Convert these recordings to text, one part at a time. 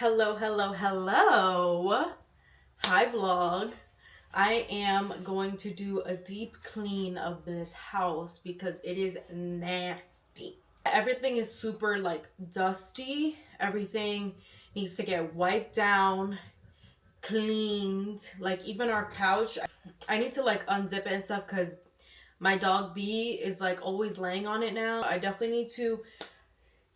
Hello, hello, hello. Hi, vlog. I am going to do a deep clean of this house because it is nasty. Everything is super like dusty. Everything needs to get wiped down, cleaned. Like even our couch, I need to like unzip it and stuff because my dog B is like always laying on it now. I definitely need to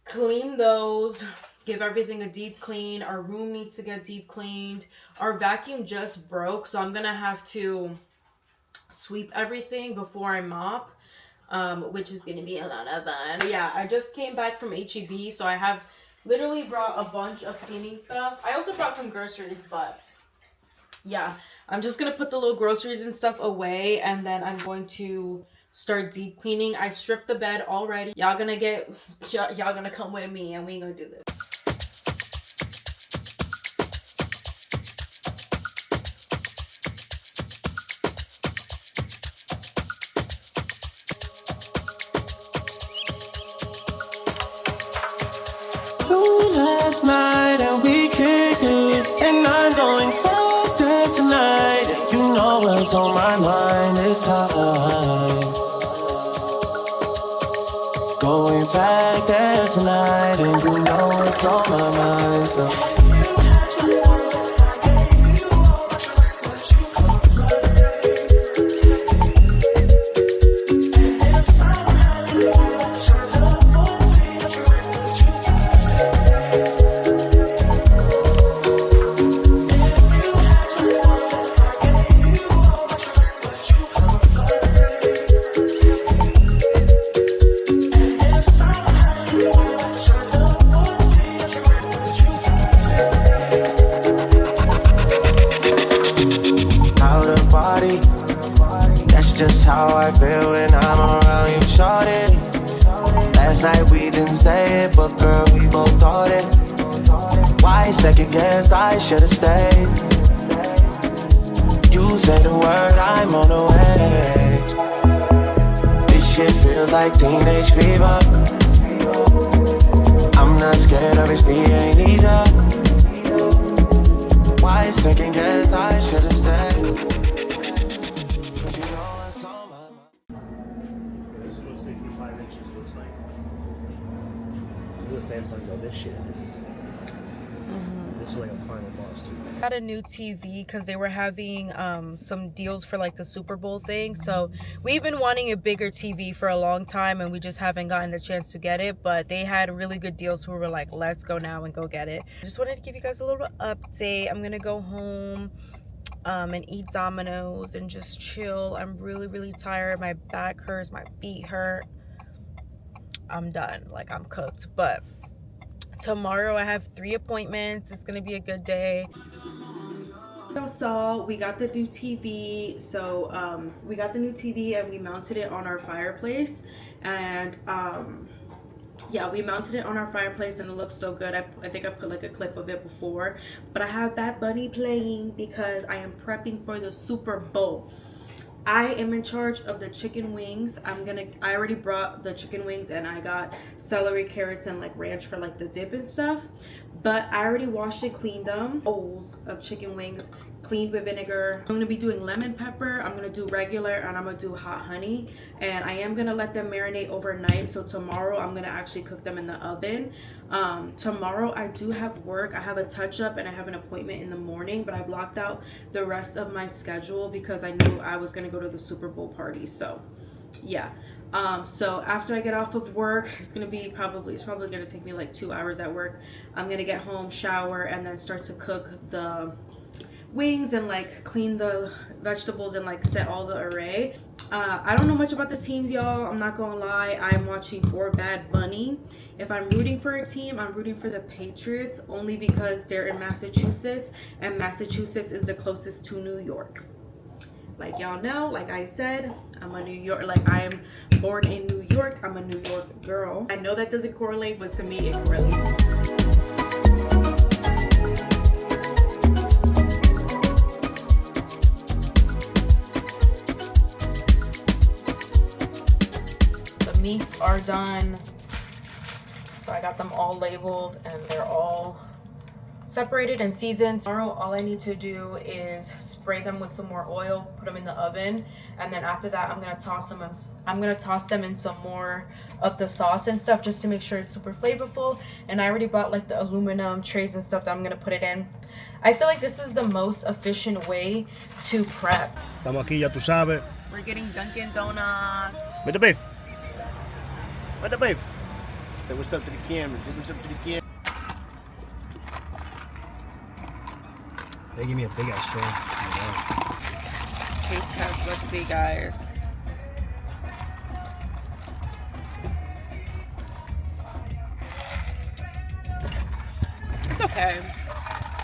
clean those, give everything a deep clean. Our room needs to get deep cleaned. Our vacuum just broke, so I'm gonna have to sweep everything before I mop, which is gonna be a lot of fun. Yeah, I just came back from HEB, so I have literally brought a bunch of cleaning stuff. I also brought some groceries, but yeah, I'm just gonna put the little groceries and stuff away, and then I'm going to start deep cleaning. I stripped the bed already. Y'all gonna come with me and we gonna do this. Last night and we kicked it, and I'm going back there tonight. And you know what's on my mind this time. Going back there tonight, and you know what's on my mind. So just how I feel when I'm around you, shorty. Last night we didn't say it, but girl, we both thought it. Why second guess, I should've stayed. You say the word, I'm on the way. This shit feels like teenage fever. I'm not scared, obviously ain't either. Why second guess, I should've stayed. Samsung though, this shit is insane. This is like a final boss too. Got a new TV because they were having some deals for like the Super Bowl thing. So we've been wanting a bigger TV for a long time and we just haven't gotten the chance to get it. But they had really good deals, so we were like, let's go now and go get it. I just wanted to give you guys a little update. I'm gonna go home and eat Domino's and just chill. I'm really tired. My back hurts, my feet hurt. I'm done, like I'm cooked. But tomorrow I have 3 appointments. It's gonna be a good day. Y'all saw we got the new TV. So we got the new TV and we mounted it on our fireplace. And yeah, we mounted it on our fireplace and it looks so good. I think I put like a clip of it before, but I have Bad Bunny playing because I am prepping for the Super Bowl. I am in charge of the chicken wings. I already brought the chicken wings and I got celery, carrots, and like ranch for like the dip and stuff. But I already washed and cleaned them. Bowls of chicken wings, cleaned with vinegar. I'm gonna be doing lemon pepper. I'm gonna do regular and I'm gonna do hot honey. And I am gonna let them marinate overnight. So tomorrow I'm gonna actually cook them in the oven. Tomorrow I do have work. I have a touch up and I have an appointment in the morning, but I blocked out the rest of my schedule because I knew I was gonna go to the Super Bowl party. So yeah. So after I get off of work, it's probably gonna take me like 2 hours at work. I'm gonna get home, shower, and then start to cook the wings and like clean the vegetables and like set all the array. I don't know much about the teams, y'all. I'm not gonna lie. I'm watching for Bad Bunny. If I'm rooting for a team, I'm rooting for the Patriots only because they're in Massachusetts and Massachusetts is the closest to New York. Like y'all know, like I said, I'm a New York, like I am born in New York. I'm a New York girl. I know that doesn't correlate, but to me it correlates. Meats are done, so I got them all labeled and they're all separated and seasoned. Tomorrow, all I need to do is spray them with some more oil, put them in the oven, and then after that, I'm gonna toss them in some more of the sauce and stuff just to make sure it's super flavorful. And I already bought like the aluminum trays and stuff that I'm gonna put it in. I feel like this is the most efficient way to prep. Estamos aquí, ya tú sabes. We're getting Dunkin' Donuts. With the beef. With the beef. Say what's up to the camera. Say what's up to the camera. They give me a big ass straw. Taste test. Let's see, guys. It's okay.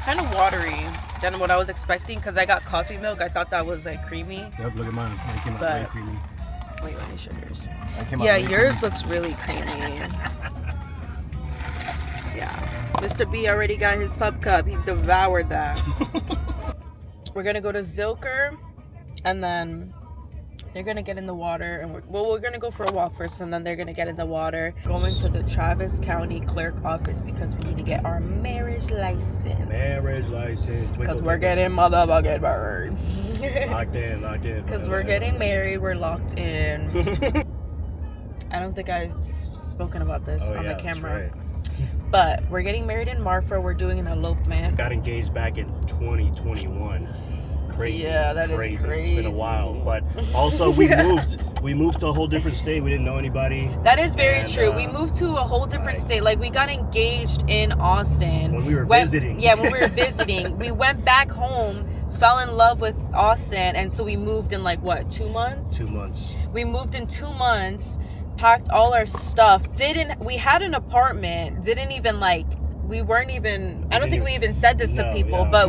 Kind of watery than what I was expecting because I got coffee milk. I thought that was like creamy. Yep, look at mine. It came out very creamy. Wait, let me show yours. Yeah, yours looks really creamy. Yeah. Mr. B already got his pup cup. He devoured that. We're gonna go to Zilker, and then they're gonna get in the water, and we're gonna go for a walk first, and then they're gonna get in the water. Going to the Travis County Clerk office because we need to get our marriage license. Marriage license. Because we're getting motherfucking married. Locked in. Because we're getting married, we're locked in. I don't think I've spoken about this on the camera. Right. But we're getting married in Marfa. We're doing an elopement. Got engaged back in 2021. Crazy. Yeah, that is crazy. It's been a while, but also we moved to a whole different state. We didn't know anybody. That is very true. We moved to a whole different state. Like, we got engaged in Austin when we were visiting. Yeah, when we were visiting. We went back home, fell in love with Austin, and so we moved in like what, 2 months? 2 months. We moved in 2 months. Packed all our stuff. We had an apartment. We weren't even, I don't think we even said this to people, but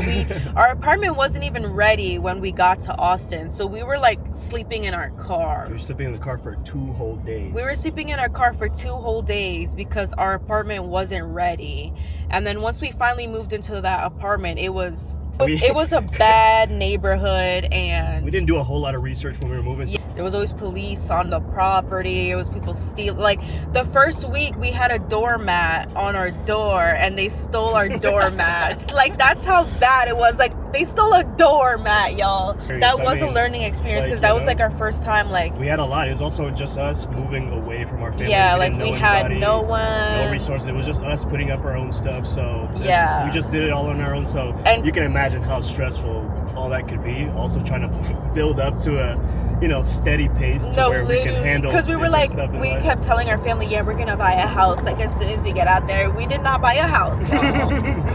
our apartment wasn't even ready when we got to Austin. So we were like sleeping in our car. We were sleeping in the car for 2 whole days. We were sleeping in our car for 2 whole days because our apartment wasn't ready. And then once we finally moved into that apartment, it was a bad neighborhood, and we didn't do a whole lot of research when we were moving. There was always police on the property. It was people stealing. Like, the first week we had a doormat on our door and they stole our doormats. Like, that's how bad it was. Like, they stole a doormat, y'all. That was a learning experience because that was like our first time. Like, we had a lot. It was also just us moving away from our family. Yeah, like we had no one, no resources. It was just us putting up our own stuff. So yeah, we just did it all on our own. So you can imagine how stressful all that could be. Also trying to build up to a steady pace to where we can handle. Because we were like, we kept telling our family, yeah, we're gonna buy a house. Like, as soon as we get out there, we did not buy a house.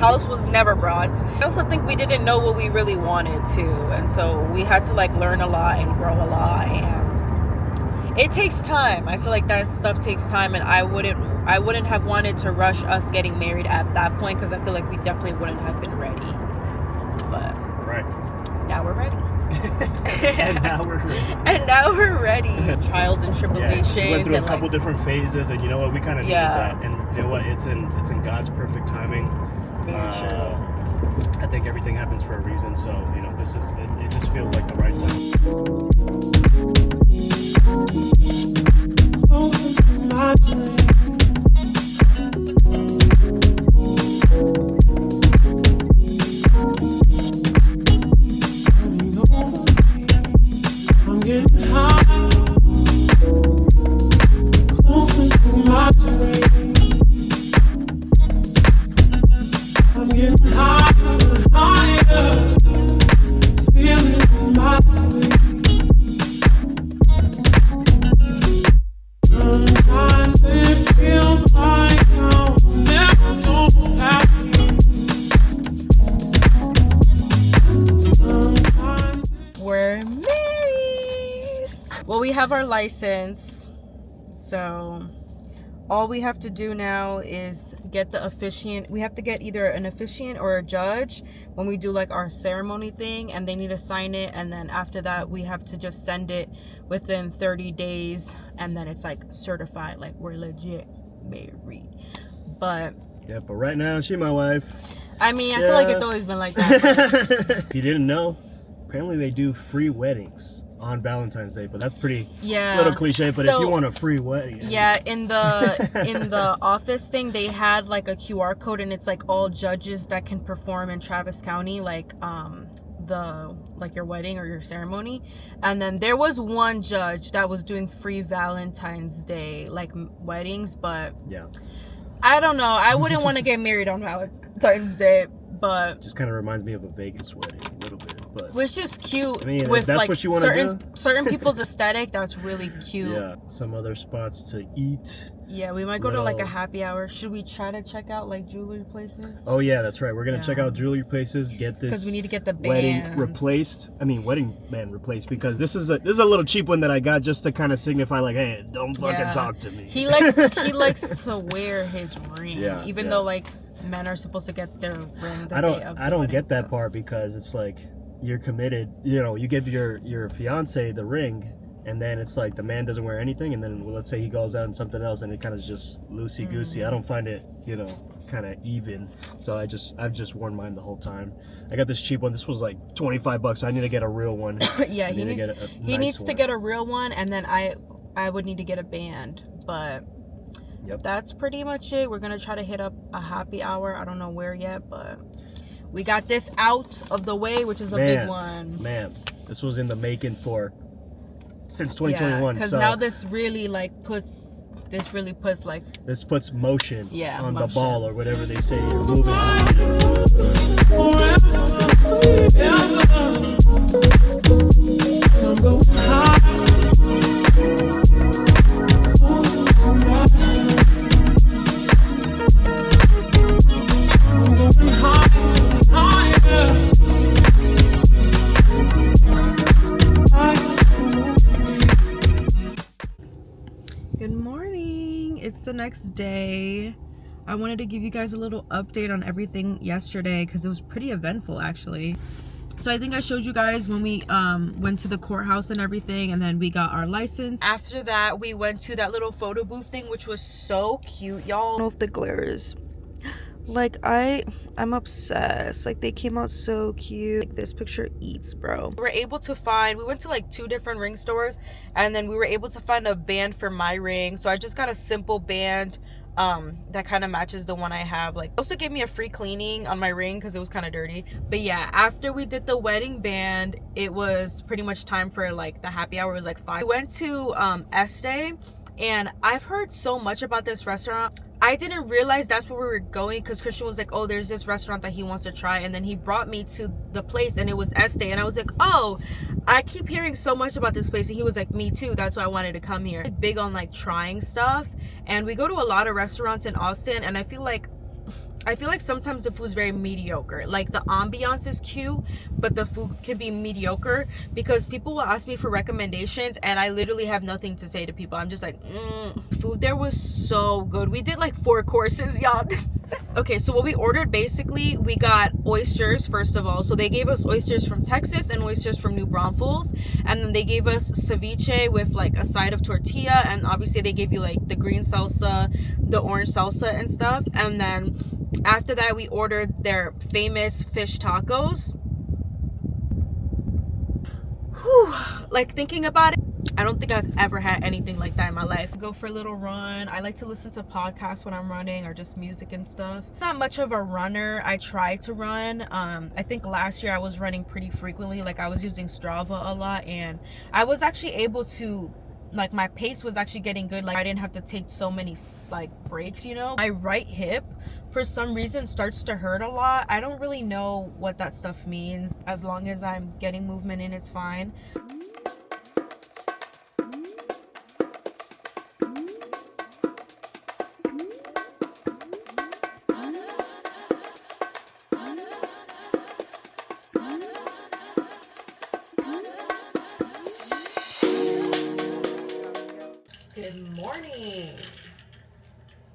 House was never brought. I also think we didn't know what we really wanted to, and so we had to like learn a lot and grow a lot, and it takes time. I feel like that stuff takes time, and I wouldn't have wanted to rush us getting married at that point because I feel like we definitely wouldn't have been ready. But now we're ready. And now we're ready. Trials and tribulations. We went through a couple different phases, and you know what? We kind of needed that. And you know what? It's in God's perfect timing. Very true. I think everything happens for a reason. So this is it just feels like the right have our license, so all we have to do now is get the officiant. We have to get either an officiant or a judge when we do like our ceremony thing, and they need to sign it, and then after that we have to just send it within 30 days, and then it's like certified, like we're legit married. But right now she my wife. I mean, I feel like it's always been like that. If you didn't know, apparently they do free weddings on Valentine's Day, but that's pretty little cliche. But if you want a free wedding, in the office thing, they had like a QR code, and it's like all judges that can perform in Travis County, like your wedding or your ceremony. And then there was one judge that was doing free Valentine's Day like weddings, but I don't know. I wouldn't want to get married on Valentine's Day, but just kind of reminds me of a Vegas wedding a little bit. But which is cute. I mean, with if that's like what you want to do. Certain people's aesthetic, that's really cute. Yeah, some other spots to eat. Yeah, we might go to like a happy hour. Should we try to check out like jewelry places? Oh yeah, that's right. We're gonna check out jewelry places. Get this because we need to get the wedding replaced. I mean, wedding band replaced, because this is a little cheap one that I got just to kind of signify like, hey, don't fucking talk to me. He likes to wear his ring, even though like men are supposed to get their ring. I don't get that part, because it's like you're committed. You know, you give your fiance the ring. And then it's like the man doesn't wear anything, and then let's say he goes out in something else, and it kind of just loosey-goosey. I don't find it, kind of even. So I've just worn mine the whole time. I got this cheap one. This was like $25, so I need to get a real one. Yeah, he needs to get a real one, and then I would need to get a band. But that's pretty much it. We're gonna try to hit up a happy hour. I don't know where yet, but we got this out of the way, which is a big one. Man, this was in the making since 2021, because now this puts motion on the ball, or whatever they say. You're moving It's the next day. I wanted to give you guys a little update on everything yesterday, because it was pretty eventful actually. So I think I showed you guys when we went to the courthouse and everything, and then we got our license. After that, we went to that little photo booth thing, which was so cute, y'all. I don't know if the glare is like, I'm obsessed. Like, they came out so cute. Like, this picture eats, bro. We went to like 2 different ring stores, and then we were able to find a band for my ring. So I just got a simple band that kind of matches the one I have. Like, also gave me a free cleaning on my ring because it was kind of dirty. But yeah, after we did the wedding band, it was pretty much time for like the happy hour. It was like 5. We went to Este, and I've heard so much about this restaurant. I didn't realize that's where we were going, because Christian was like, oh, there's this restaurant that he wants to try, and then he brought me to the place, and it was Este, and I was like, oh, I keep hearing so much about this place. And he was like, me too, that's why I wanted to come here. Big on like trying stuff, and we go to a lot of restaurants in Austin, and I feel like sometimes the food's very mediocre. Like, the ambiance is cute, but the food can be mediocre, because people will ask me for recommendations, and I literally have nothing to say to people. I'm just like, food there was so good. We did like 4 courses, y'all. Okay, so what we ordered, basically, we got oysters, first of all. So they gave us oysters from Texas and oysters from New Braunfels, and then they gave us ceviche with like a side of tortilla, and obviously they gave you like the green salsa, the orange salsa and stuff. And then after that, we ordered their famous fish tacos. Whew. Like, thinking about it, I don't think I've ever had anything like that in my life. Go for a little run. I like to listen to podcasts when I'm running, or just music and stuff. Not much of a runner. I try to run. I think last year I was running pretty frequently. Like, I was using Strava a lot, and I was actually able to, like, my pace was actually getting good. Like, I didn't have to take so many like breaks, My right hip for some reason starts to hurt a lot. I don't really know what that stuff means. As long as I'm getting movement in, it's fine. Good morning.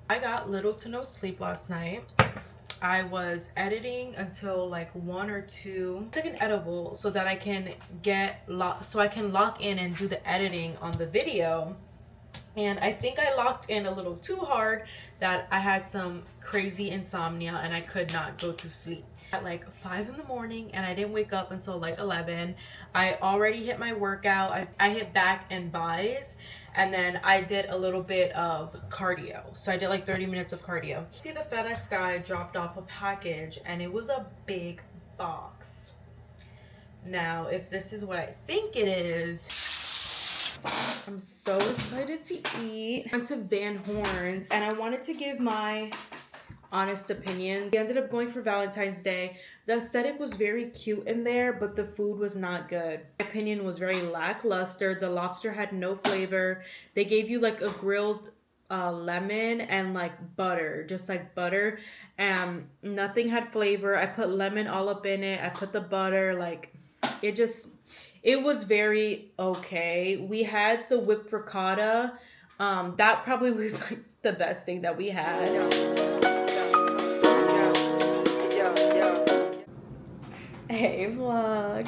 I got little to no sleep last night. I was editing until like 1 or 2. I took an edible so that I can lock in and do the editing on the video. And I think I locked in a little too hard that I had some crazy insomnia and I could not go to sleep at like 5 in the morning, and I didn't wake up until like 11. I already hit my workout. I hit back and buys, and then I did a little bit of cardio. So I did like 30 minutes of cardio. See, the FedEx guy dropped off a package and it was a big box. Now, if this is what I think it is, I'm so excited to eat. I went to Van Horn's and I wanted to give my honest opinion. We ended up going for Valentine's Day. The aesthetic was very cute in there, but the food was not good. My opinion was very lackluster. The lobster had no flavor. They gave you like a grilled lemon and like butter, just like butter, and nothing had flavor. I put lemon all up in it. I put the butter, like it was very okay. We had the whipped ricotta. That probably was like the best thing that we had. Hey vlog.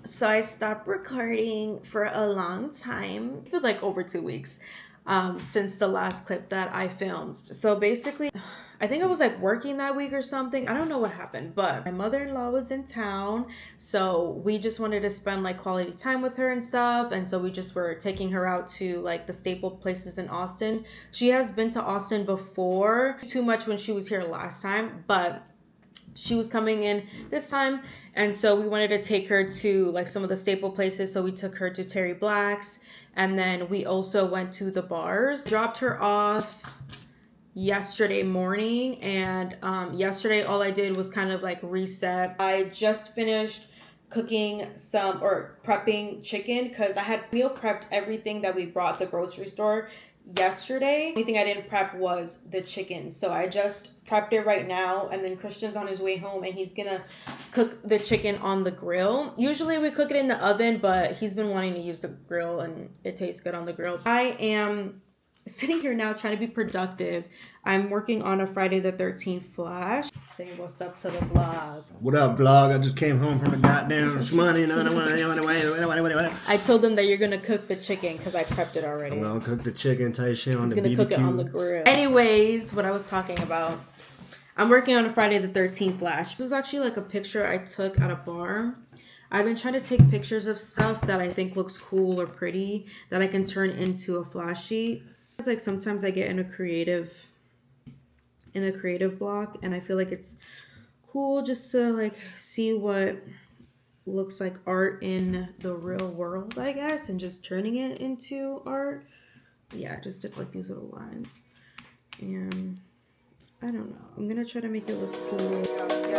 So I stopped recording for a long time, for like over 2 weeks, since the last clip that I filmed. So basically, I think I was like working that week or something. I don't know what happened, but my mother-in-law was in town, so we just wanted to spend like quality time with her and stuff. And so we just were taking her out to like the staple places in Austin. She has been to Austin before, too much when she was here last time, but she was coming in this time, and so we wanted to take her to like some of the staple places. So we took her to Terry Black's, and then we also went to the bars. Dropped her off yesterday morning, and yesterday all I did was kind of like reset. I just finished cooking some or prepping chicken because I had meal prepped everything that we brought at the grocery store yesterday. The only thing I didn't prep was the chicken, so I just prepped it right now, and then Christian's on his way home and he's gonna cook the chicken on the grill. Usually we cook it in the oven, but he's been wanting to use the grill and it tastes good on the grill. I am sitting here now trying to be productive. I'm working on a Friday the 13th flash. Say what's up to the vlog. What up, vlog? I just came home from a goddamn money. I told them that you're gonna cook the chicken because I prepped it already. I'm gonna cook the chicken type shit on the BBQ. He's gonna cook it on the grill. Anyways, what I was talking about, I'm working on a Friday the 13th flash. This was actually like a picture I took at a bar. I've been trying to take pictures of stuff that I think looks cool or pretty that I can turn into a flash sheet. It's like sometimes I get in a creative block, and I feel like it's cool just to like see what looks like art in the real world, I guess, and just turning it into art. Yeah, just did like these little lines, and I don't know, I'm gonna try to make it look cool.